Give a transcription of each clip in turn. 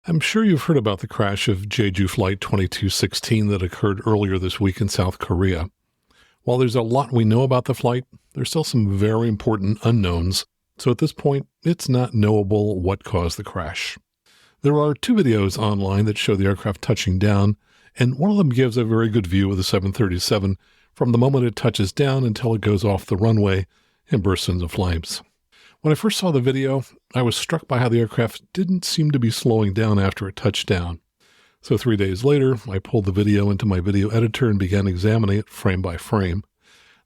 I'm sure you've heard about the crash of Jeju Flight 2216 that occurred earlier this week in South Korea. While there's a lot we know about the flight, there's still some very important unknowns, so at this point, it's not knowable what caused the crash. There are two videos online that show the aircraft touching down, and one of them gives a very good view of the 737 from the moment it touches down until it goes off the runway and bursts into flames. When I first saw the video, I was struck by how the aircraft didn't seem to be slowing down after it touched down. So 3 days later, I pulled the video into my video editor and began examining it frame by frame.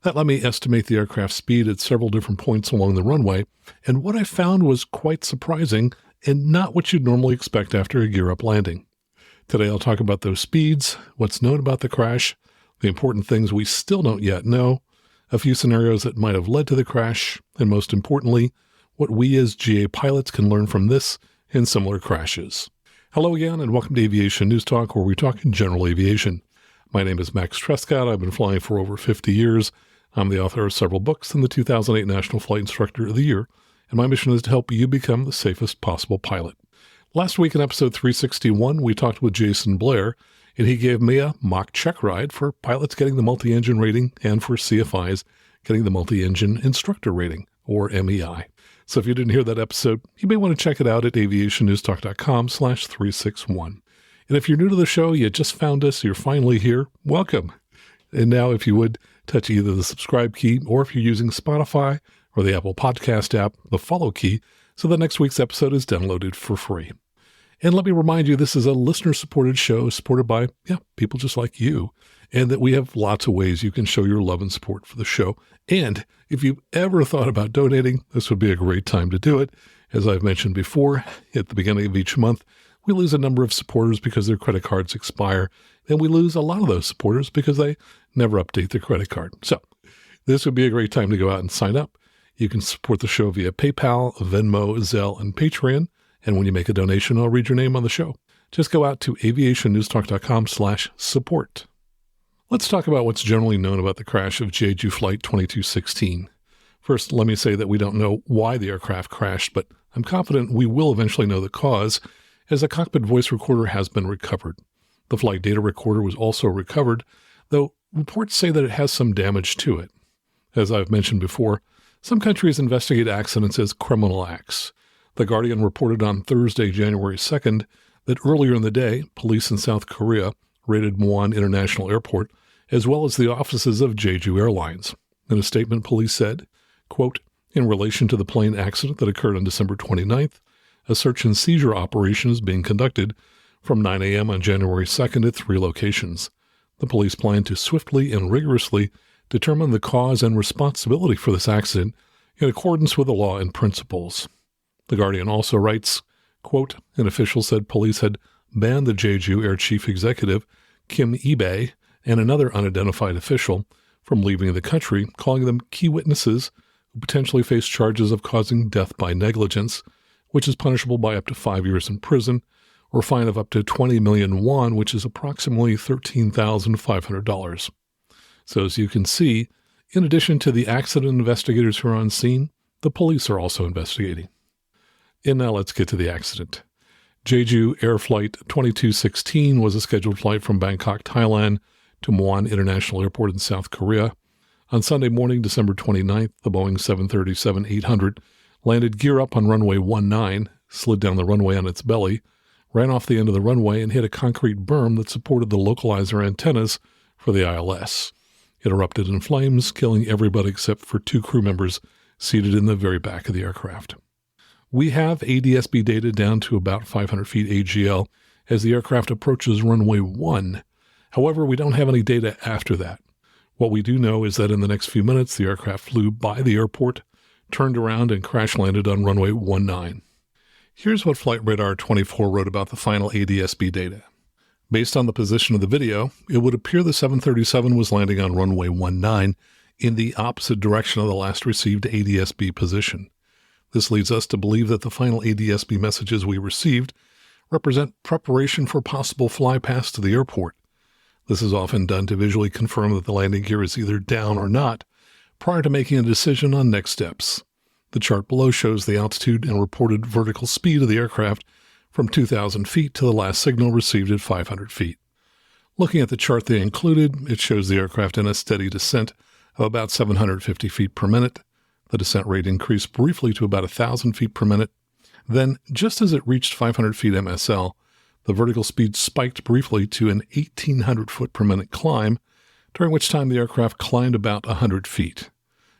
That let me estimate the aircraft's speed at several different points along the runway, and what I found was quite surprising and not what you'd normally expect after a gear-up landing. Today I'll talk about those speeds, what's known about the crash, the important things we still don't yet know, a few scenarios that might have led to the crash, and most importantly, what we as GA pilots can learn from this and similar crashes. Hello again, and welcome to Aviation News Talk, where we talk in general aviation. My name is Max Trescott. I've been flying for over 50 years. I'm the author of several books and the 2008 National Flight Instructor of the Year, and my mission is to help you become the safest possible pilot. Last week in episode 361, we talked with Jason Blair, and he gave me a mock check ride for pilots getting the multi-engine rating and for CFIs getting the multi-engine instructor rating, or MEI. So if you didn't hear that episode, you may want to check it out at aviationnewstalk.com/361. And if you're new to the show, you just found us, you're finally here, welcome. And now if you would, touch either the subscribe key, or if you're using Spotify or the Apple Podcast app, the follow key, so that next week's episode is downloaded for free. And let me remind you, this is a listener-supported show supported by, people just like you, and that we have lots of ways you can show your love and support for the show. And if you've ever thought about donating, this would be a great time to do it. As I've mentioned before, at the beginning of each month, we lose a number of supporters because their credit cards expire, and we lose a lot of those supporters because they never update their credit card. So this would be a great time to go out and sign up. You can support the show via PayPal, Venmo, Zelle, and Patreon. And when you make a donation, I'll read your name on the show. Just go out to aviationnewstalk.com/support. Let's talk about what's generally known about the crash of Jeju Flight 2216. First, let me say that we don't know why the aircraft crashed, but I'm confident we will eventually know the cause, as a cockpit voice recorder has been recovered. The flight data recorder was also recovered, though reports say that it has some damage to it. As I've mentioned before, some countries investigate accidents as criminal acts. The Guardian reported on Thursday, January 2nd, that earlier in the day, police in South Korea raided Muan International Airport, as well as the offices of Jeju Airlines. In a statement, police said, quote, "In relation to the plane accident that occurred on December 29th, a search and seizure operation is being conducted from 9 a.m. on January 2nd at 3 locations. The police plan to swiftly and rigorously determine the cause and responsibility for this accident in accordance with the law and principles." The Guardian also writes, quote, "An official said police had banned the Jeju Air Chief Executive, Kim Ibe, and another unidentified official from leaving the country, calling them key witnesses who potentially face charges of causing death by negligence, which is punishable by up to 5 years in prison, or a fine of up to 20 million won, which is approximately $13,500. So as you can see, in addition to the accident investigators who are on scene, the police are also investigating. And now let's get to the accident. Jeju Air Flight 2216 was a scheduled flight from Bangkok, Thailand to Muan International Airport in South Korea. On Sunday morning, December 29th, the Boeing 737-800 landed gear up on runway 19, slid down the runway on its belly, ran off the end of the runway, and hit a concrete berm that supported the localizer antennas for the ILS. It erupted in flames, killing everybody except for 2 crew members seated in the very back of the aircraft. We have ADS-B data down to about 500 feet AGL as the aircraft approaches runway 1. However, we don't have any data after that. What we do know is that in the next few minutes, the aircraft flew by the airport, turned around, and crash-landed on runway 19. Here's what Flight Radar 24 wrote about the final ADS-B data. Based on the position of the video, it would appear the 737 was landing on runway 19 in the opposite direction of the last received ADS-B position. This leads us to believe that the final ADS-B messages we received represent preparation for possible flypast to the airport. This is often done to visually confirm that the landing gear is either down or not, prior to making a decision on next steps. The chart below shows the altitude and reported vertical speed of the aircraft from 2,000 feet to the last signal received at 500 feet. Looking at the chart they included, it shows the aircraft in a steady descent of about 750 feet per minute. The descent rate increased briefly to about 1,000 feet per minute. Then, just as it reached 500 feet MSL, the vertical speed spiked briefly to an 1,800 foot per minute climb, during which time the aircraft climbed about 100 feet.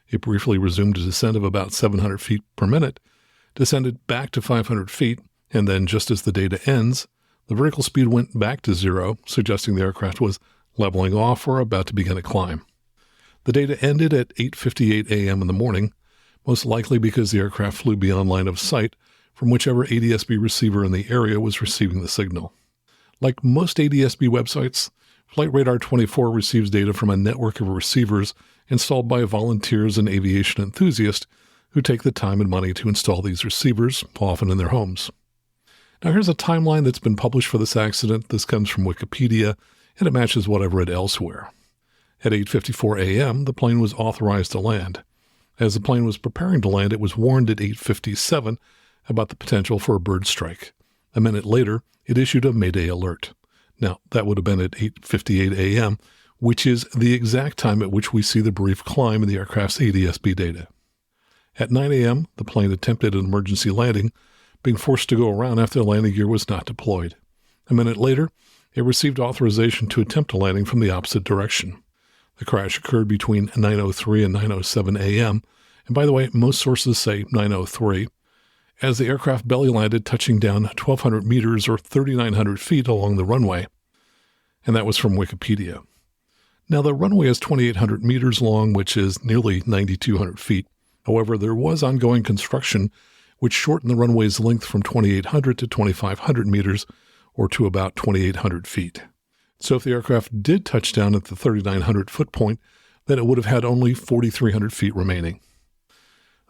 It briefly resumed a descent of about 700 feet per minute, descended back to 500 feet, and then just as the data ends, the vertical speed went back to zero, suggesting the aircraft was leveling off or about to begin a climb. The data ended at 8:58 a.m. in the morning, most likely because the aircraft flew beyond line of sight from whichever ADS-B receiver in the area was receiving the signal. Like most ADS-B websites, Flight Radar 24 receives data from a network of receivers installed by volunteers and aviation enthusiasts who take the time and money to install these receivers, often in their homes. Now here's a timeline that's been published for this accident. This comes from Wikipedia, and it matches what I've read elsewhere. At 8:54 a.m., the plane was authorized to land. As the plane was preparing to land, it was warned at 8:57 about the potential for a bird strike. A minute later, it issued a Mayday alert. Now, that would have been at 8:58 a.m., which is the exact time at which we see the brief climb in the aircraft's ADS-B data. At 9 a.m., the plane attempted an emergency landing, being forced to go around after the landing gear was not deployed. A minute later, it received authorization to attempt a landing from the opposite direction. The crash occurred between 9:03 and 9:07 a.m., and by the way, most sources say 9:03, as the aircraft belly landed, touching down 1,200 meters or 3,900 feet along the runway. And that was from Wikipedia. Now, the runway is 2,800 meters long, which is nearly 9,200 feet. However, there was ongoing construction which shortened the runway's length from 2,800 to 2,500 meters, or to about 2,800 feet. So if the aircraft did touch down at the 3,900 foot point, then it would have had only 4,300 feet remaining.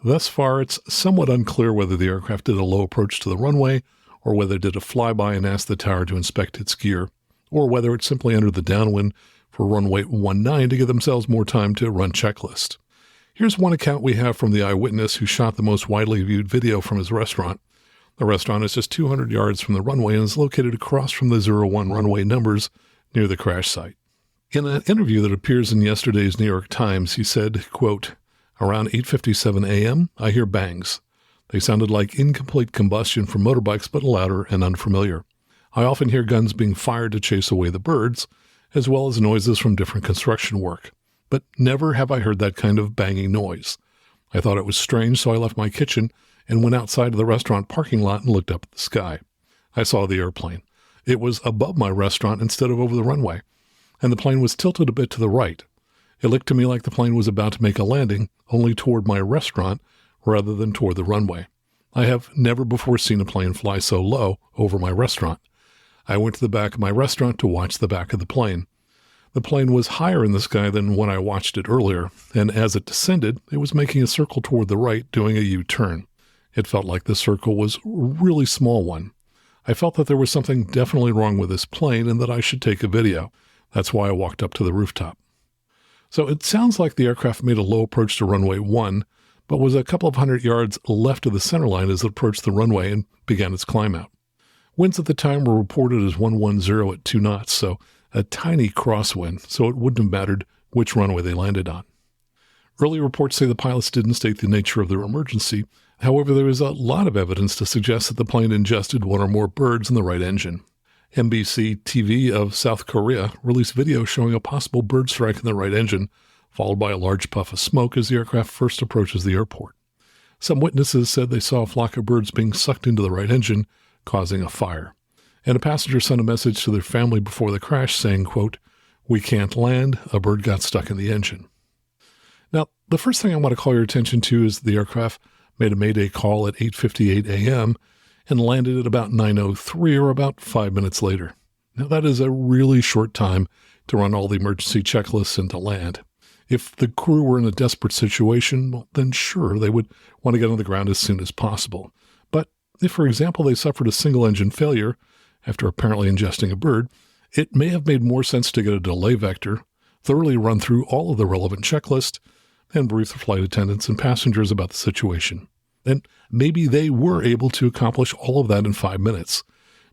Thus far, it's somewhat unclear whether the aircraft did a low approach to the runway, or whether it did a flyby and asked the tower to inspect its gear, or whether it simply entered the downwind for runway 19 to give themselves more time to run checklist. Here's one account we have from the Eyewitness, who shot the most widely viewed video from his restaurant. The restaurant is just 200 yards from the runway and is located across from the 01 runway numbers near the crash site. In an interview that appears in yesterday's New York Times, he said, quote, "Around 8:57 a.m., I hear bangs. They sounded like incomplete combustion from motorbikes, but louder and unfamiliar. I often hear guns being fired to chase away the birds, as well as noises from different construction work. But never have I heard that kind of banging noise. I thought it was strange, so I left my kitchen and went outside of the restaurant parking lot and looked up at the sky. I saw the airplane. It was above my restaurant instead of over the runway, and the plane was tilted a bit to the right. It looked to me like the plane was about to make a landing, only toward my restaurant rather than toward the runway. I have never before seen a plane fly so low over my restaurant. I went to the back of my restaurant to watch the back of the plane. The plane was higher in the sky than when I watched it earlier, and as it descended, it was making a circle toward the right, doing a U-turn. It felt like the circle was a really small one. I felt that there was something definitely wrong with this plane and that I should take a video. That's why I walked up to the rooftop." So it sounds like the aircraft made a low approach to runway 1, but was a couple of hundred yards left of the center line as it approached the runway and began its climb out. Winds at the time were reported as 110 at 2 knots, so a tiny crosswind, so it wouldn't have mattered which runway they landed on. Early reports say the pilots didn't state the nature of their emergency. However, there is a lot of evidence to suggest that the plane ingested one or more birds in the right engine. NBC TV of South Korea released video showing a possible bird strike in the right engine, followed by a large puff of smoke as the aircraft first approaches the airport. Some witnesses said they saw a flock of birds being sucked into the right engine, causing a fire. And a passenger sent a message to their family before the crash saying, quote, "We can't land, a bird got stuck in the engine." Now, the first thing I want to call your attention to is the aircraft made a Mayday call at 8:58 a.m. and landed at about 9:03 or about 5 minutes later. Now, that is a really short time to run all the emergency checklists and to land. If the crew were in a desperate situation, well, then sure, they would want to get on the ground as soon as possible. But if, for example, they suffered a single engine failure after apparently ingesting a bird, it may have made more sense to get a delay vector, thoroughly run through all of the relevant checklists, and brief the flight attendants and passengers about the situation. And maybe they were able to accomplish all of that in 5 minutes.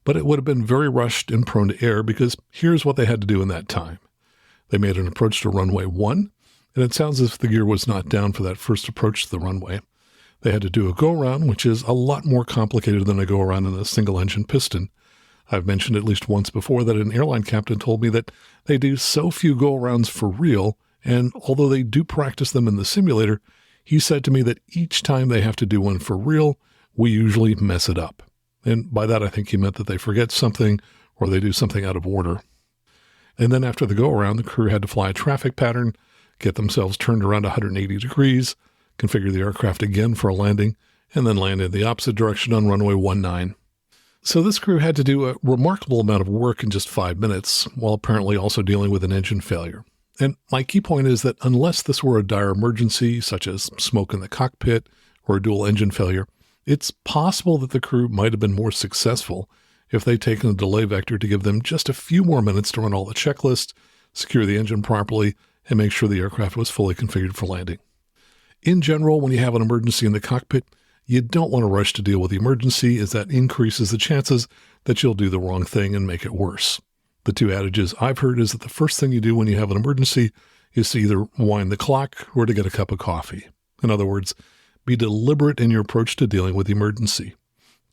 but it would have been very rushed and prone to error because here's what they had to do in that time. They made an approach to runway 1, and it sounds as if the gear was not down for that first approach to the runway. They had to do a go-around, which is a lot more complicated than a go-around in a single-engine piston. I've mentioned at least once before that an airline captain told me that they do so few go-arounds for real, and although they do practice them in the simulator, he said to me that each time they have to do one for real, we usually mess it up. And by that, I think he meant that they forget something or they do something out of order. And then after the go-around, the crew had to fly a traffic pattern, get themselves turned around 180 degrees, configure the aircraft again for a landing, and then land in the opposite direction on runway 19. So this crew had to do a remarkable amount of work in just 5 minutes, while apparently also dealing with an engine failure. And my key point is that unless this were a dire emergency, such as smoke in the cockpit or a dual engine failure, it's possible that the crew might have been more successful if they'd taken a delay vector to give them just a few more minutes to run all the checklists, secure the engine properly, and make sure the aircraft was fully configured for landing. In general, when you have an emergency in the cockpit, you don't want to rush to deal with the emergency, as that increases the chances that you'll do the wrong thing and make it worse. The two adages I've heard is that the first thing you do when you have an emergency is to either wind the clock or to get a cup of coffee. In other words, be deliberate in your approach to dealing with the emergency.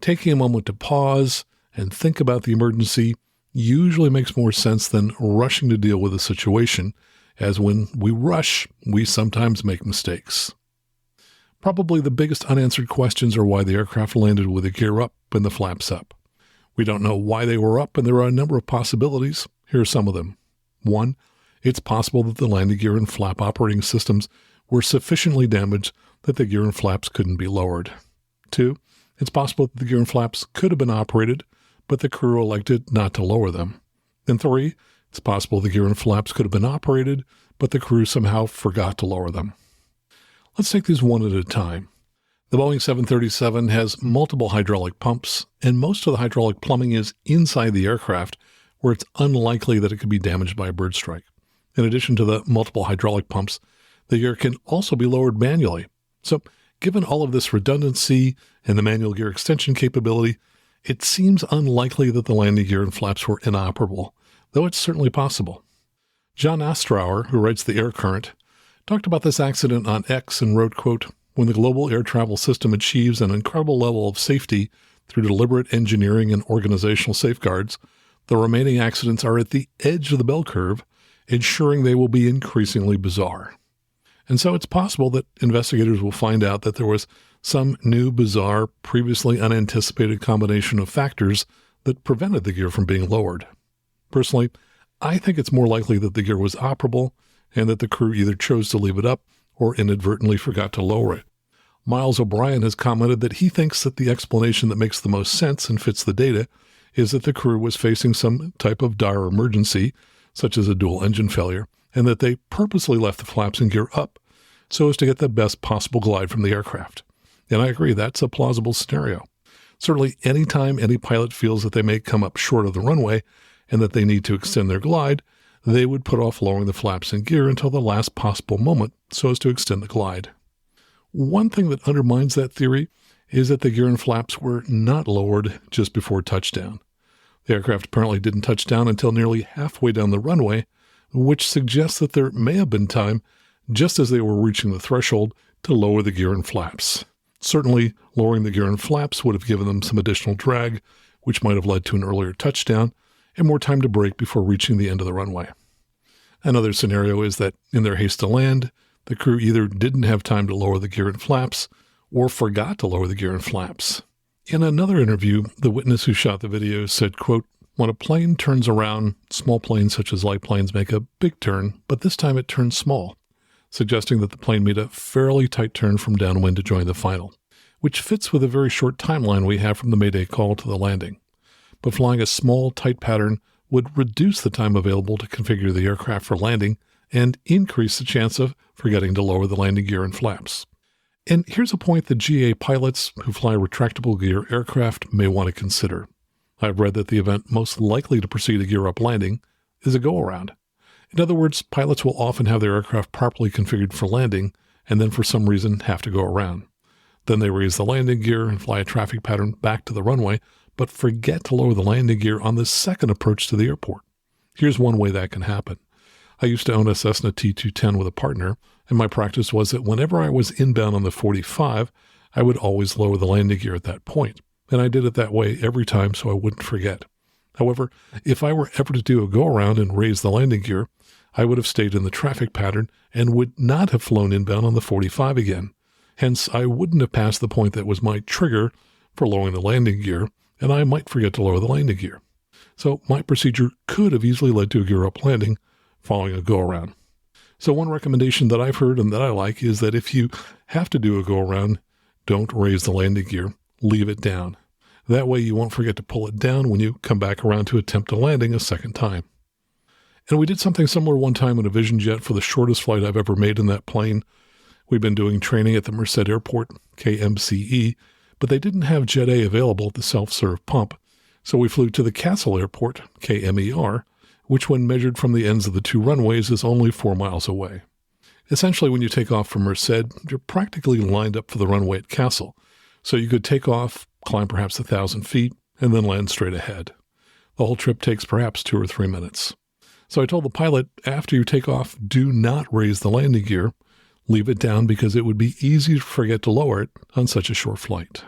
Taking a moment to pause and think about the emergency usually makes more sense than rushing to deal with a situation, as when we rush, we sometimes make mistakes. Probably the biggest unanswered questions are why the aircraft landed with the gear up and the flaps up. We don't know why they were up, and there are a number of possibilities. Here are some of them. 1, it's possible that the landing gear and flap operating systems were sufficiently damaged that the gear and flaps couldn't be lowered. 2, it's possible that the gear and flaps could have been operated, but the crew elected not to lower them. And 3, it's possible the gear and flaps could have been operated, but the crew somehow forgot to lower them. Let's take these one at a time. The Boeing 737 has multiple hydraulic pumps, and most of the hydraulic plumbing is inside the aircraft, where it's unlikely that it could be damaged by a bird strike. In addition to the multiple hydraulic pumps, the gear can also be lowered manually. So, given all of this redundancy and the manual gear extension capability, it seems unlikely that the landing gear and flaps were inoperable, though it's certainly possible. John Ostrower, who writes The Air Current, talked about this accident on X and wrote, quote, "When the global air travel system achieves an incredible level of safety through deliberate engineering and organizational safeguards, the remaining accidents are at the edge of the bell curve, ensuring they will be increasingly bizarre." And so it's possible that investigators will find out that there was some new, bizarre, previously unanticipated combination of factors that prevented the gear from being lowered. Personally, I think it's more likely that the gear was operable and that the crew either chose to leave it up or inadvertently forgot to lower it. Miles O'Brien has commented that he thinks that the explanation that makes the most sense and fits the data is that the crew was facing some type of dire emergency, such as a dual engine failure, and that they purposely left the flaps and gear up so as to get the best possible glide from the aircraft. And I agree, that's a plausible scenario. Certainly, anytime any pilot feels that they may come up short of the runway and that they need to extend their glide, they would put off lowering the flaps and gear until the last possible moment so as to extend the glide. One thing that undermines that theory is that the gear and flaps were not lowered just before touchdown. The aircraft apparently didn't touch down until nearly halfway down the runway, which suggests that there may have been time, just as they were reaching the threshold, to lower the gear and flaps. Certainly, lowering the gear and flaps would have given them some additional drag, which might have led to an earlier touchdown and more time to brake before reaching the end of the runway. Another scenario is that in their haste to land, the crew either didn't have time to lower the gear and flaps or forgot to lower the gear and flaps. In another interview, the witness who shot the video said, quote, "When a plane turns around, small planes such as light planes make a big turn, but this time it turns small," suggesting that the plane made a fairly tight turn from downwind to join the final, which fits with a very short timeline we have from the Mayday call to the landing. But flying a small, tight pattern would reduce the time available to configure the aircraft for landing and increase the chance of forgetting to lower the landing gear and flaps. And here's a point that GA pilots who fly retractable gear aircraft may want to consider. I've read that the event most likely to precede a gear-up landing is a go-around. In other words, pilots will often have their aircraft properly configured for landing and then for some reason have to go around. Then they raise the landing gear and fly a traffic pattern back to the runway but forget to lower the landing gear on the second approach to the airport. Here's one way that can happen. I used to own a Cessna T210 with a partner, and my practice was that whenever I was inbound on the 45, I would always lower the landing gear at that point, and I did it that way every time so I wouldn't forget. However, if I were ever to do a go-around and raise the landing gear, I would have stayed in the traffic pattern and would not have flown inbound on the 45 again. Hence, I wouldn't have passed the point that was my trigger for lowering the landing gear, and I might forget to lower the landing gear. So my procedure could have easily led to a gear-up landing following a go-around. So one recommendation that I've heard and that I like is that if you have to do a go-around, don't raise the landing gear, leave it down. That way you won't forget to pull it down when you come back around to attempt a landing a second time. And we did something similar one time in a Vision Jet for the shortest flight I've ever made in that plane. We've been doing training at the Merced Airport, KMCE, but they didn't have Jet A available at the self-serve pump, so we flew to the Castle Airport, KMER, which when measured from the ends of the two runways is only 4 miles away. Essentially, when you take off from Merced, you're practically lined up for the runway at Castle, so you could take off, climb perhaps 1,000 feet, and then land straight ahead. The whole trip takes perhaps 2 or 3 minutes. So I told the pilot, after you take off, do not raise the landing gear. Leave it down because it would be easy to forget to lower it on such a short flight.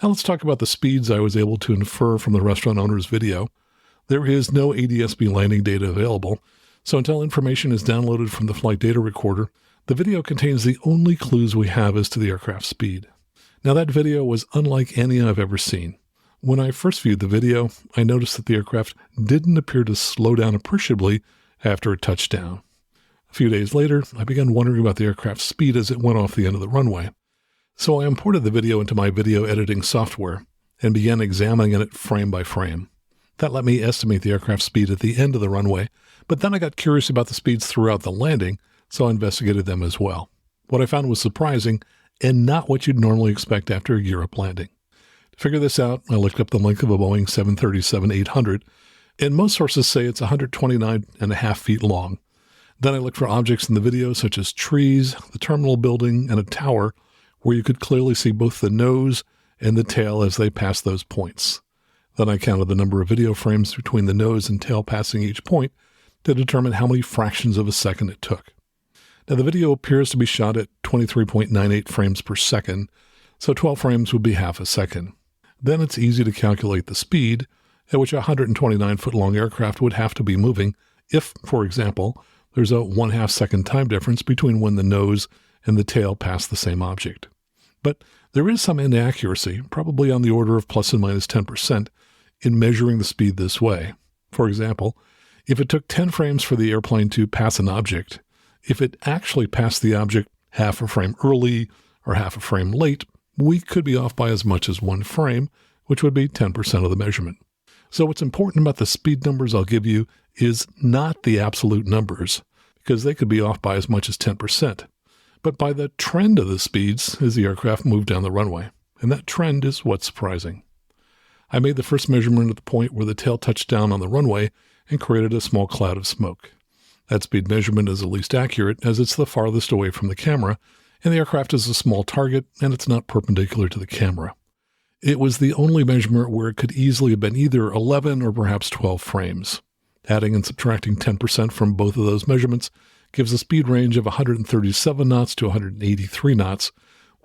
Now let's talk about the speeds I was able to infer from the restaurant owner's video. There is no ADS-B landing data available, so until information is downloaded from the flight data recorder, the video contains the only clues we have as to the aircraft's speed. Now that video was unlike any I've ever seen. When I first viewed the video, I noticed that the aircraft didn't appear to slow down appreciably after it touched down. A few days later, I began wondering about the aircraft's speed as it went off the end of the runway. So I imported the video into my video editing software and began examining it frame by frame. That let me estimate the aircraft's speed at the end of the runway, but then I got curious about the speeds throughout the landing, so I investigated them as well. What I found was surprising and not what you'd normally expect after a gear-up landing. To figure this out, I looked up the length of a Boeing 737-800, and most sources say it's 129.5 feet long. Then I looked for objects in the video such as trees, the terminal building, and a tower where you could clearly see both the nose and the tail as they passed those points. Then I counted the number of video frames between the nose and tail passing each point to determine how many fractions of a second it took. Now the video appears to be shot at 23.98 frames per second, so 12 frames would be half a second. Then it's easy to calculate the speed at which a 129-foot-long aircraft would have to be moving if, for example, there's a 1/2 second time difference between when the nose and the tail pass the same object. But there is some inaccuracy, probably on the order of plus and minus 10%, in measuring the speed this way. For example, if it took 10 frames for the airplane to pass an object, if it actually passed the object half a frame early or half a frame late, we could be off by as much as 1 frame, which would be 10% of the measurement. So what's important about the speed numbers I'll give you is not the absolute numbers, because they could be off by as much as 10%, but by the trend of the speeds as the aircraft moved down the runway. And that trend is what's surprising. I made the first measurement at the point where the tail touched down on the runway and created a small cloud of smoke. That speed measurement is the least accurate as it's the farthest away from the camera, and the aircraft is a small target and it's not perpendicular to the camera. It was the only measurement where it could easily have been either 11 or perhaps 12 frames. Adding and subtracting 10% from both of those measurements gives a speed range of 137 knots to 183 knots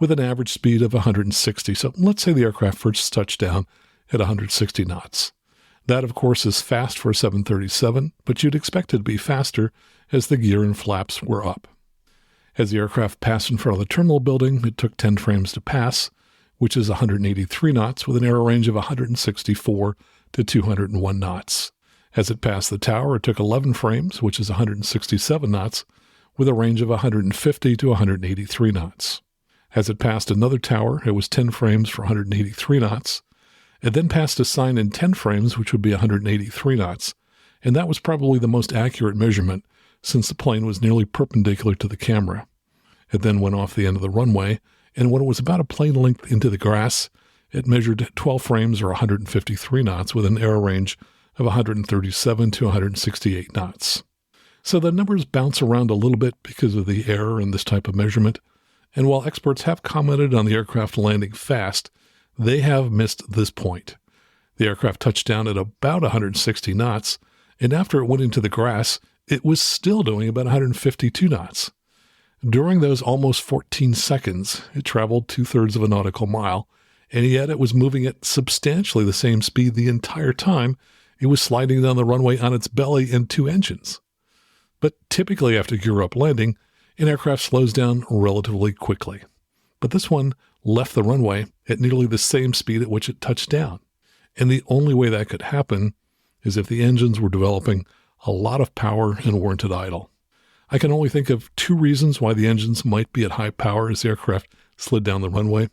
with an average speed of 160. So let's say the aircraft first touched down at 160 knots. That, of course, is fast for a 737, but you'd expect it to be faster as the gear and flaps were up. As the aircraft passed in front of the terminal building, it took 10 frames to pass, which is 183 knots with an air range of 164 to 201 knots. As it passed the tower, it took 11 frames, which is 167 knots, with a range of 150 to 183 knots. As it passed another tower, it was 10 frames for 183 knots. It then passed a sign in 10 frames, which would be 183 knots, and that was probably the most accurate measurement since the plane was nearly perpendicular to the camera. It then went off the end of the runway, and when it was about a plane length into the grass, it measured 12 frames or 153 knots with an air range of 137 to 168 knots. So the numbers bounce around a little bit because of the error in this type of measurement, and while experts have commented on the aircraft landing fast, they have missed this point. The aircraft touched down at about 160 knots, and after it went into the grass, it was still doing about 152 knots. During those almost 14 seconds, it traveled 2/3 of a nautical mile, and yet it was moving at substantially the same speed the entire time it was sliding down the runway on its belly and two engines. But typically after gear-up landing, an aircraft slows down relatively quickly. But this one left the runway at nearly the same speed at which it touched down. And the only way that could happen is if the engines were developing a lot of power and weren't at idle. I can only think of two reasons why the engines might be at high power as the aircraft slid down the runway.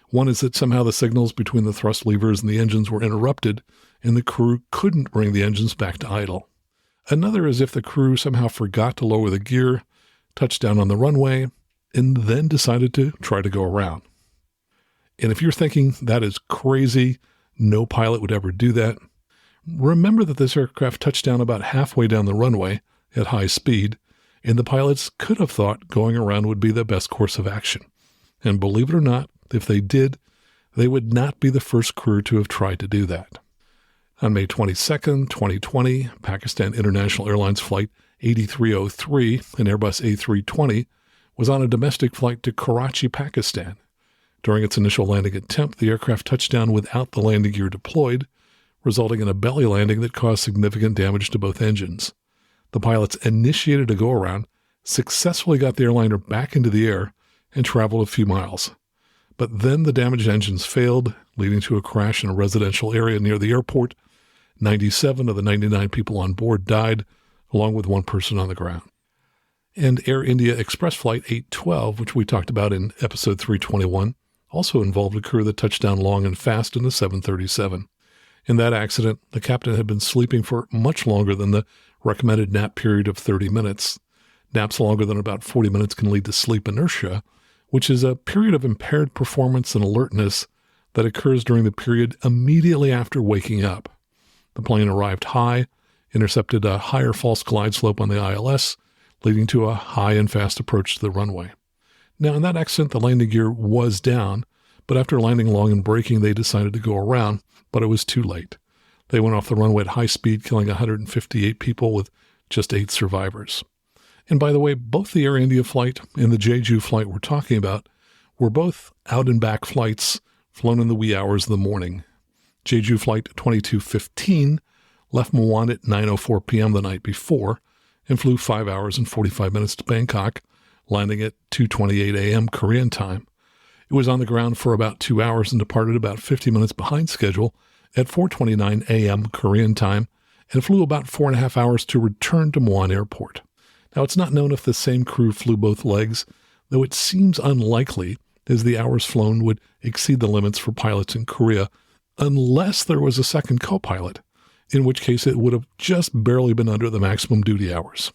One is that somehow the signals between the thrust levers and the engines were interrupted, and the crew couldn't bring the engines back to idle. Another is if the crew somehow forgot to lower the gear, touched down on the runway, and then decided to try to go around. And if you're thinking that is crazy, no pilot would ever do that, remember that this aircraft touched down about halfway down the runway at high speed, and the pilots could have thought going around would be the best course of action. And believe it or not, if they did, they would not be the first crew to have tried to do that. On May 22, 2020, Pakistan International Airlines Flight 8303, an Airbus A320, was on a domestic flight to Karachi, Pakistan. During its initial landing attempt, the aircraft touched down without the landing gear deployed, resulting in a belly landing that caused significant damage to both engines. The pilots initiated a go-around, successfully got the airliner back into the air, and traveled a few miles. But then the damaged engines failed, leading to a crash in a residential area near the airport. 97 of the 99 people on board died, along with one person on the ground. And Air India Express Flight 812, which we talked about in episode 321, also involved a crew that touched down long and fast in the 737. In that accident, the captain had been sleeping for much longer than the recommended nap period of 30 minutes. Naps longer than about 40 minutes can lead to sleep inertia, which is a period of impaired performance and alertness that occurs during the period immediately after waking up. The plane arrived high, intercepted a higher false glide slope on the ILS, leading to a high and fast approach to the runway. Now, in that accident, the landing gear was down, but after landing long and braking, they decided to go around, but it was too late. They went off the runway at high speed, killing 158 people with just 8 survivors. And by the way, both the Air India flight and the Jeju flight we're talking about were both out-and-back flights flown in the wee hours of the morning. Jeju Flight 2215 left Muan at 9:04 p.m. the night before and flew 5 hours and 45 minutes to Bangkok, landing at 2:28 a.m. Korean time. It was on the ground for about 2 hours and departed about 50 minutes behind schedule at 4:29 a.m. Korean time and flew about 4.5 hours to return to Muan Airport. Now, it's not known if the same crew flew both legs, though it seems unlikely, as the hours flown would exceed the limits for pilots in Korea, unless there was a second co-pilot, in which case it would have just barely been under the maximum duty hours.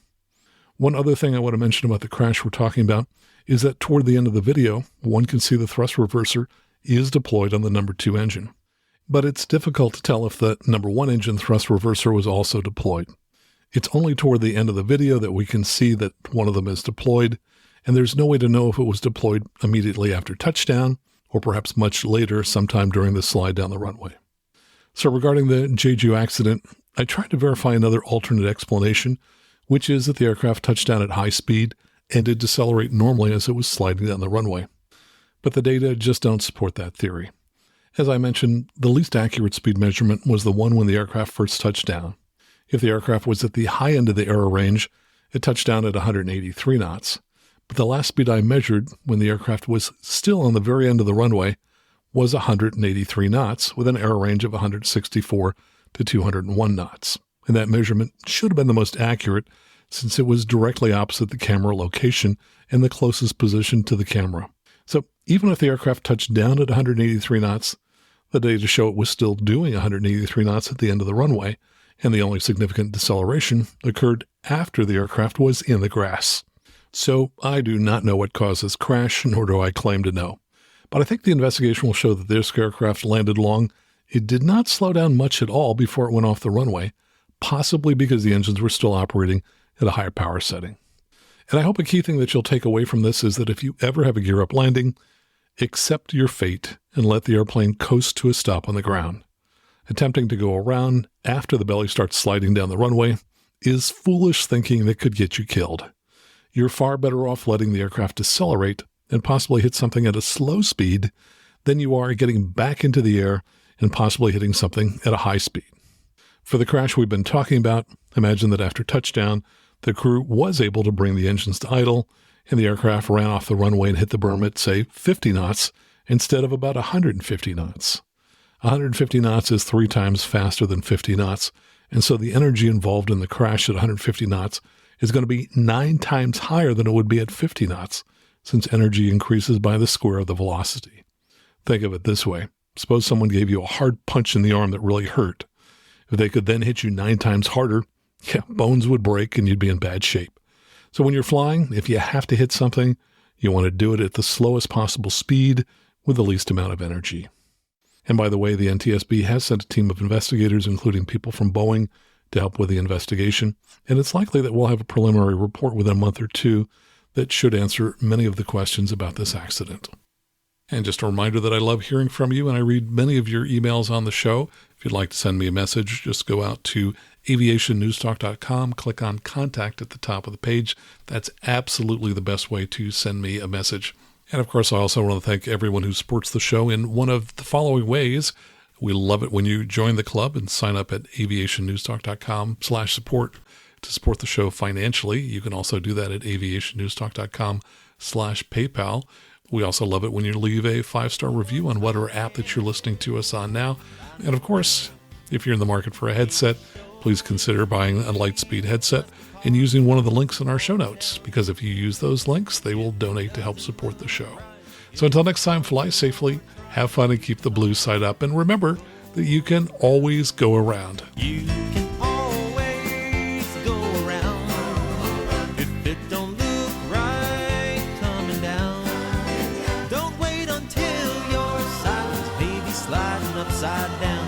One other thing I want to mention about the crash we're talking about is that toward the end of the video, one can see the thrust reverser is deployed on the number 2 engine. But it's difficult to tell if the number 1 engine thrust reverser was also deployed. It's only toward the end of the video that we can see that one of them is deployed, and there's no way to know if it was deployed immediately after touchdown or perhaps much later, sometime during the slide down the runway. So regarding the Jeju accident, I tried to verify another alternate explanation, which is that the aircraft touched down at high speed and did decelerate normally as it was sliding down the runway. But the data just don't support that theory. As I mentioned, the least accurate speed measurement was the one when the aircraft first touched down. If the aircraft was at the high end of the error range, it touched down at 183 knots. But the last speed I measured when the aircraft was still on the very end of the runway was 183 knots with an error range of 164 to 201 knots. And that measurement should have been the most accurate since it was directly opposite the camera location and the closest position to the camera. So even if the aircraft touched down at 183 knots, the data show it was still doing 183 knots at the end of the runway, and the only significant deceleration occurred after the aircraft was in the grass. So I do not know what caused this crash, nor do I claim to know. But I think the investigation will show that this aircraft landed long. It did not slow down much at all before it went off the runway, possibly because the engines were still operating at a higher power setting. And I hope a key thing that you'll take away from this is that if you ever have a gear-up landing, Accept your fate and let the airplane coast to a stop on the ground. Attempting to go around after the belly starts sliding down the runway is foolish thinking that could get you killed. You're far better off letting the aircraft decelerate and possibly hit something at a slow speed than you are getting back into the air and possibly hitting something at a high speed. For the crash we've been talking about, imagine that after touchdown, the crew was able to bring the engines to idle, and the aircraft ran off the runway and hit the berm at, say, 50 knots instead of about 150 knots. 150 knots is 3 times faster than 50 knots, and so the energy involved in the crash at 150 knots is going to be 9 times higher than it would be at 50 knots, since energy increases by the square of the velocity. Think of it this way. Suppose someone gave you a hard punch in the arm that really hurt. If they could then hit you 9 times harder, bones would break and you'd be in bad shape. So when you're flying, if you have to hit something, you want to do it at the slowest possible speed with the least amount of energy. And by the way, the NTSB has sent a team of investigators, including people from Boeing, to help with the investigation. And it's likely that we'll have a preliminary report within a month or two that should answer many of the questions about this accident. And just a reminder that I love hearing from you, and I read many of your emails on the show. If you'd like to send me a message, just go out to aviationnewstalk.com, click on Contact at the top of the page. That's absolutely the best way to send me a message. And of course, I also want to thank everyone who supports the show in one of the following ways. We love it when you join the club and sign up at aviationnewstalk.com/support to support the show financially. You can also do that at aviationnewstalk.com/PayPal. We also love it when you leave a 5-star review on whatever app that you're listening to us on now. And of course, if you're in the market for a headset, please consider buying a Lightspeed headset and using one of the links in our show notes, because if you use those links, they will donate to help support the show. So until next time, fly safely, have fun, and keep the blue side up. And remember that you can always go around. You can always go around. If it don't look right coming down, don't wait until your side's maybe sliding upside down.